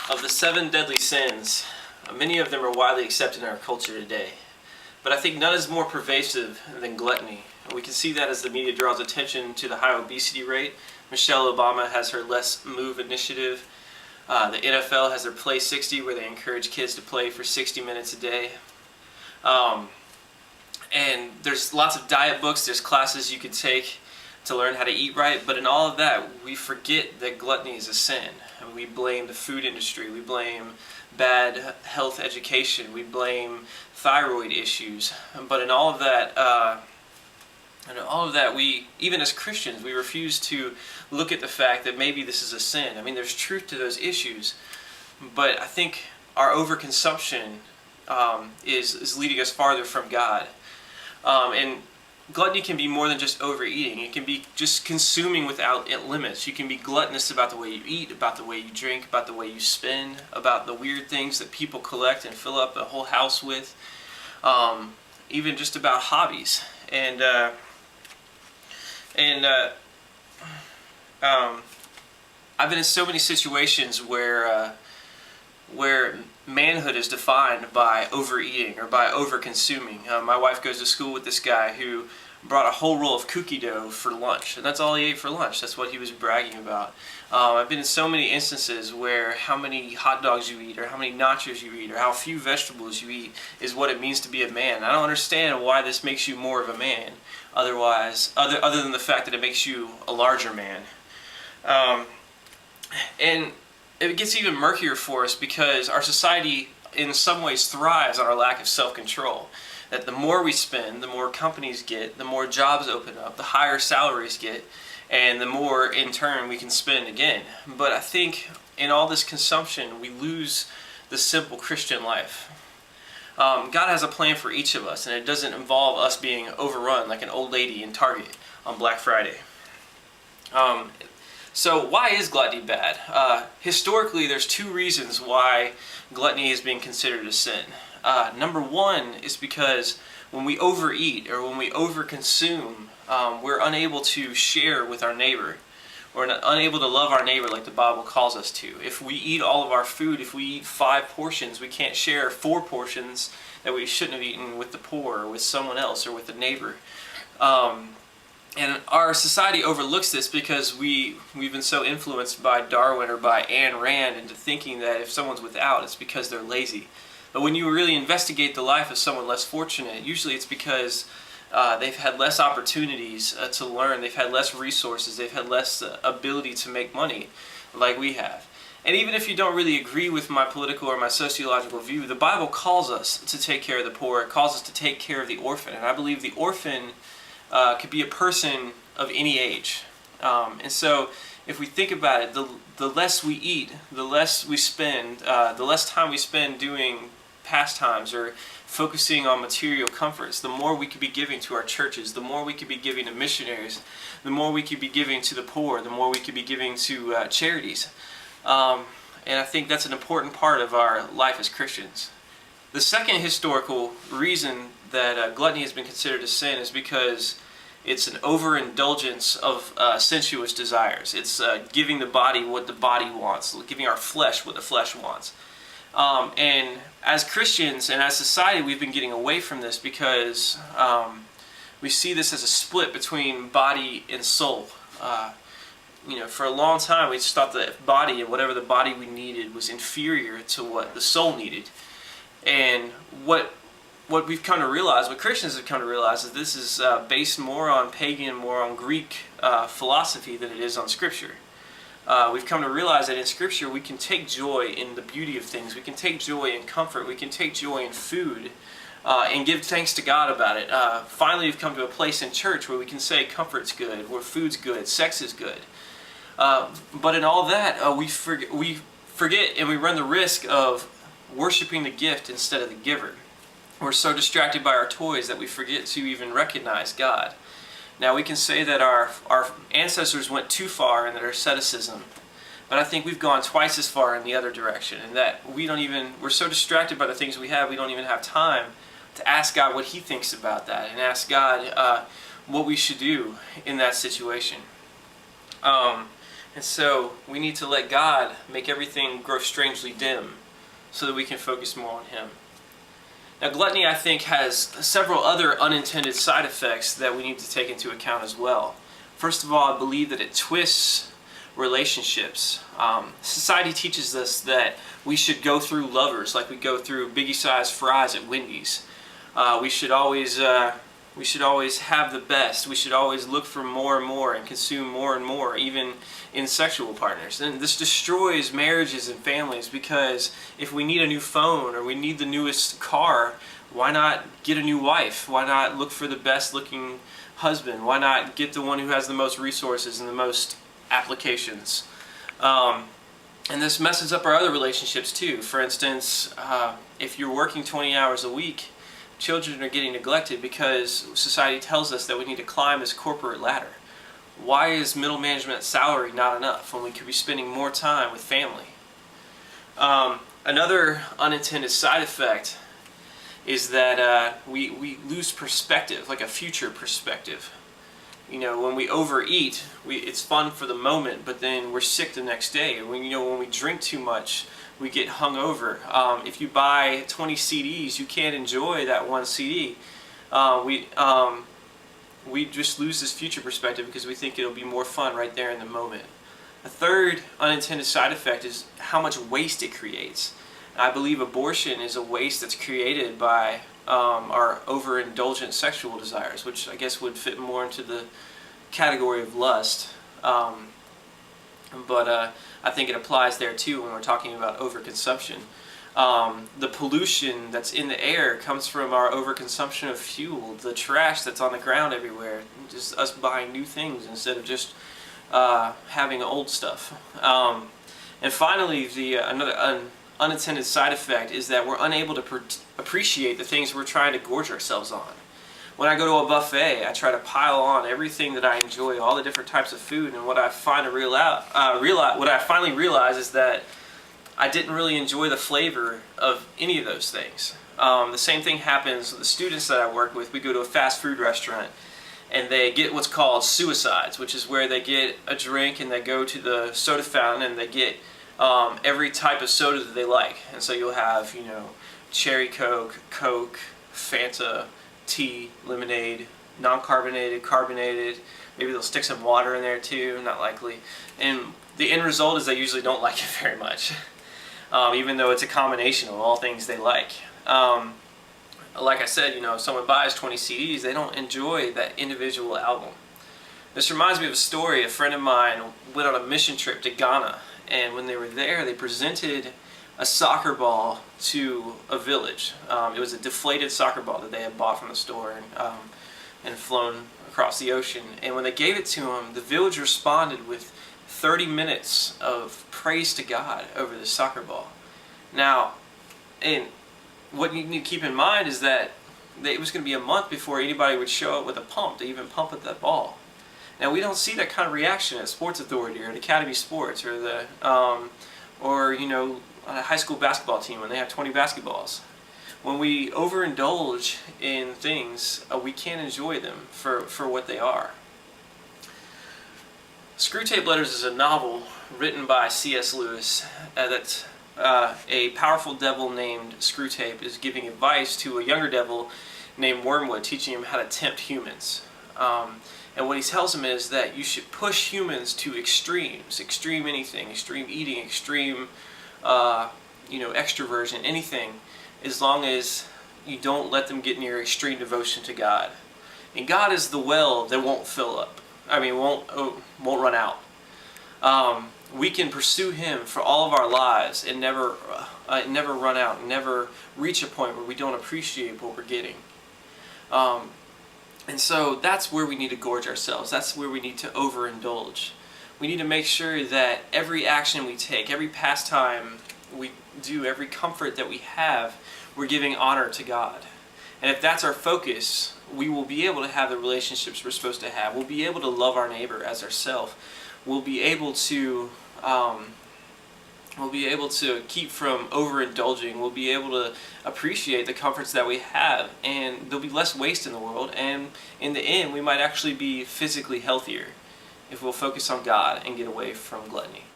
Of the 7 deadly sins, many of them are widely accepted in our culture today. But I think none is more pervasive than gluttony. We can see that as the media draws attention to the high obesity rate. Michelle Obama has her Let's Move initiative. The NFL has their Play 60, where they encourage kids to play for 60 minutes a day. And there's lots of diet books, there's classes you could take to learn how to eat right, but in all of that, we forget that gluttony is a sin. And we blame the food industry, we blame bad health education, we blame thyroid issues. But in all of that, we, even as Christians, we refuse to look at the fact that maybe this is a sin. I mean, there's truth to those issues, but I think our overconsumption is leading us farther from God. And gluttony can be more than just overeating. It can be just consuming without limits. You can be gluttonous about the way you eat, about the way you drink, about the way you spend, about the weird things that people collect and fill up a whole house with, even just about hobbies. And I've been in so many situations where manhood is defined by overeating or by over-consuming. My wife goes to school with this guy who brought a whole roll of cookie dough for lunch, and that's all he ate for lunch. That's what he was bragging about. I've been in so many instances where how many hot dogs you eat or how many nachos you eat or how few vegetables you eat is what it means to be a man. I don't understand why this makes you more of a man other than the fact that it makes you a larger man. And it gets even murkier for us because our society in some ways thrives on our lack of self-control. That the more we spend, the more companies get, the more jobs open up, the higher salaries get, and the more in turn we can spend again. But I think in all this consumption we lose the simple Christian life. God has a plan for each of us, and it doesn't involve us being overrun like an old lady in Target on Black Friday. So why is gluttony bad? Historically, there's 2 reasons why gluttony is being considered a sin. Number 1 is because when we overeat or when we overconsume, we're unable to share with our neighbor. We're unable to love our neighbor like the Bible calls us to. If we eat all of our food, if we eat 5 portions, we can't share 4 portions that we shouldn't have eaten with the poor or with someone else or with the neighbor. And our society overlooks this because we've been so influenced by Darwin or by Ayn Rand into thinking that if someone's without, it's because they're lazy. But when you really investigate the life of someone less fortunate, usually it's because they've had less opportunities to learn, they've had less resources, they've had less ability to make money like we have. And even if you don't really agree with my political or my sociological view, the Bible calls us to take care of the poor, it calls us to take care of the orphan. And I believe the orphan could be a person of any age. And so if we think about it, the less we eat, the less we spend, the less time we spend doing pastimes or focusing on material comforts, the more we could be giving to our churches, the more we could be giving to missionaries, the more we could be giving to the poor, the more we could be giving to charities. And I think that's an important part of our life as Christians. The second historical reason that gluttony has been considered a sin is because it's an overindulgence of sensuous desires. It's giving the body what the body wants, giving our flesh what the flesh wants. And as Christians and as society, we've been getting away from this because we see this as a split between body and soul. For a long time, we just thought that body and whatever the body we needed was inferior to what the soul needed. And what we've come to realize, what Christians have come to realize, is this is based more on pagan, more on Greek philosophy than it is on Scripture. We've come to realize that in Scripture we can take joy in the beauty of things. We can take joy in comfort. We can take joy in food and give thanks to God about it. Finally, we've come to a place in church where we can say comfort's good, where food's good, sex is good. But in all that, we forget and we run the risk of worshiping the gift instead of the giver. We're so distracted by our toys that we forget to even recognize God. Now we can say that our ancestors went too far in their asceticism, but I think we've gone twice as far in the other direction, and that we're so distracted by the things we have, we don't even have time to ask God what He thinks about that, and ask God what we should do in that situation. And so we need to let God make everything grow strangely dim so that we can focus more on Him. Now, gluttony, I think, has several other unintended side effects that we need to take into account as well. First of all, I believe that it twists relationships. Society teaches us that we should go through lovers like we go through biggie-sized fries at Wendy's. We should always have the best. We should always look for more and more and consume more and more, even in sexual partners. And this destroys marriages and families, because if we need a new phone or we need the newest car, why not get a new wife? Why not look for the best looking husband? Why not get the one who has the most resources and the most applications? And this messes up our other relationships too. For instance, if you're working 20 hours a week, children are getting neglected because society tells us that we need to climb this corporate ladder. Why is middle management salary not enough when we could be spending more time with family? Another unintended side effect is that we lose perspective, like a future perspective. You know, when we overeat, it's fun for the moment, but then we're sick the next day. When we drink too much, we get hungover. If you buy 20 CDs, you can't enjoy that one CD. We just lose this future perspective because we think it'll be more fun right there in the moment. A third unintended side effect is how much waste it creates. I believe abortion is a waste that's created by our overindulgent sexual desires, which I guess would fit more into the category of lust. But I think it applies there too when we're talking about overconsumption. The pollution that's in the air comes from our overconsumption of fuel, the trash that's on the ground everywhere, just us buying new things instead of just having old stuff. And finally, another unintended side effect is that we're unable to appreciate the things we're trying to gorge ourselves on. When I go to a buffet, I try to pile on everything that I enjoy, all the different types of food, and what I finally realize is that I didn't really enjoy the flavor of any of those things. The same thing happens with the students that I work with. We go to a fast food restaurant, and they get what's called suicides, which is where they get a drink and they go to the soda fountain and they get every type of soda that they like. And so you'll have, cherry Coke, Coke, Fanta, tea, lemonade, non-carbonated, carbonated. Maybe they'll stick some water in there too, not likely. And the end result is they usually don't like it very much, even though it's a combination of all things they like. Like I said, if someone buys 20 CDs, they don't enjoy that individual album. This reminds me of a story. A friend of mine went on a mission trip to Ghana, and when they were there, they presented a soccer ball to a village. It was a deflated soccer ball that they had bought from the store and flown across the ocean. And when they gave it to him, the village responded with 30 minutes of praise to God over this soccer ball. Now, and what you need to keep in mind is that it was going to be a month before anybody would show up with a pump to even pump at that ball. Now, we don't see that kind of reaction at Sports Authority or at Academy Sports or on a high school basketball team when they have 20 basketballs. When we overindulge in things, we can't enjoy them for what they are. Screwtape Letters is a novel written by C.S. Lewis that a powerful devil named Screwtape is giving advice to a younger devil named Wormwood, teaching him how to tempt humans. And what he tells him is that you should push humans to extremes, extreme anything, extreme eating, extreme extroversion, anything, as long as you don't let them get near extreme devotion to God. And God is the well that won't fill up. Won't run out. We can pursue Him for all of our lives and never run out, and never reach a point where we don't appreciate what we're getting. And so that's where we need to gorge ourselves. That's where we need to overindulge. We need to make sure that every action we take, every pastime we do, every comfort that we have, we're giving honor to God. And if that's our focus, we will be able to have the relationships we're supposed to have. We'll be able to love our neighbor as ourselves. We'll be able to keep from overindulging. We'll be able to appreciate the comforts that we have, and there'll be less waste in the world. And in the end, we might actually be physically healthier. if we'll focus on God and get away from gluttony.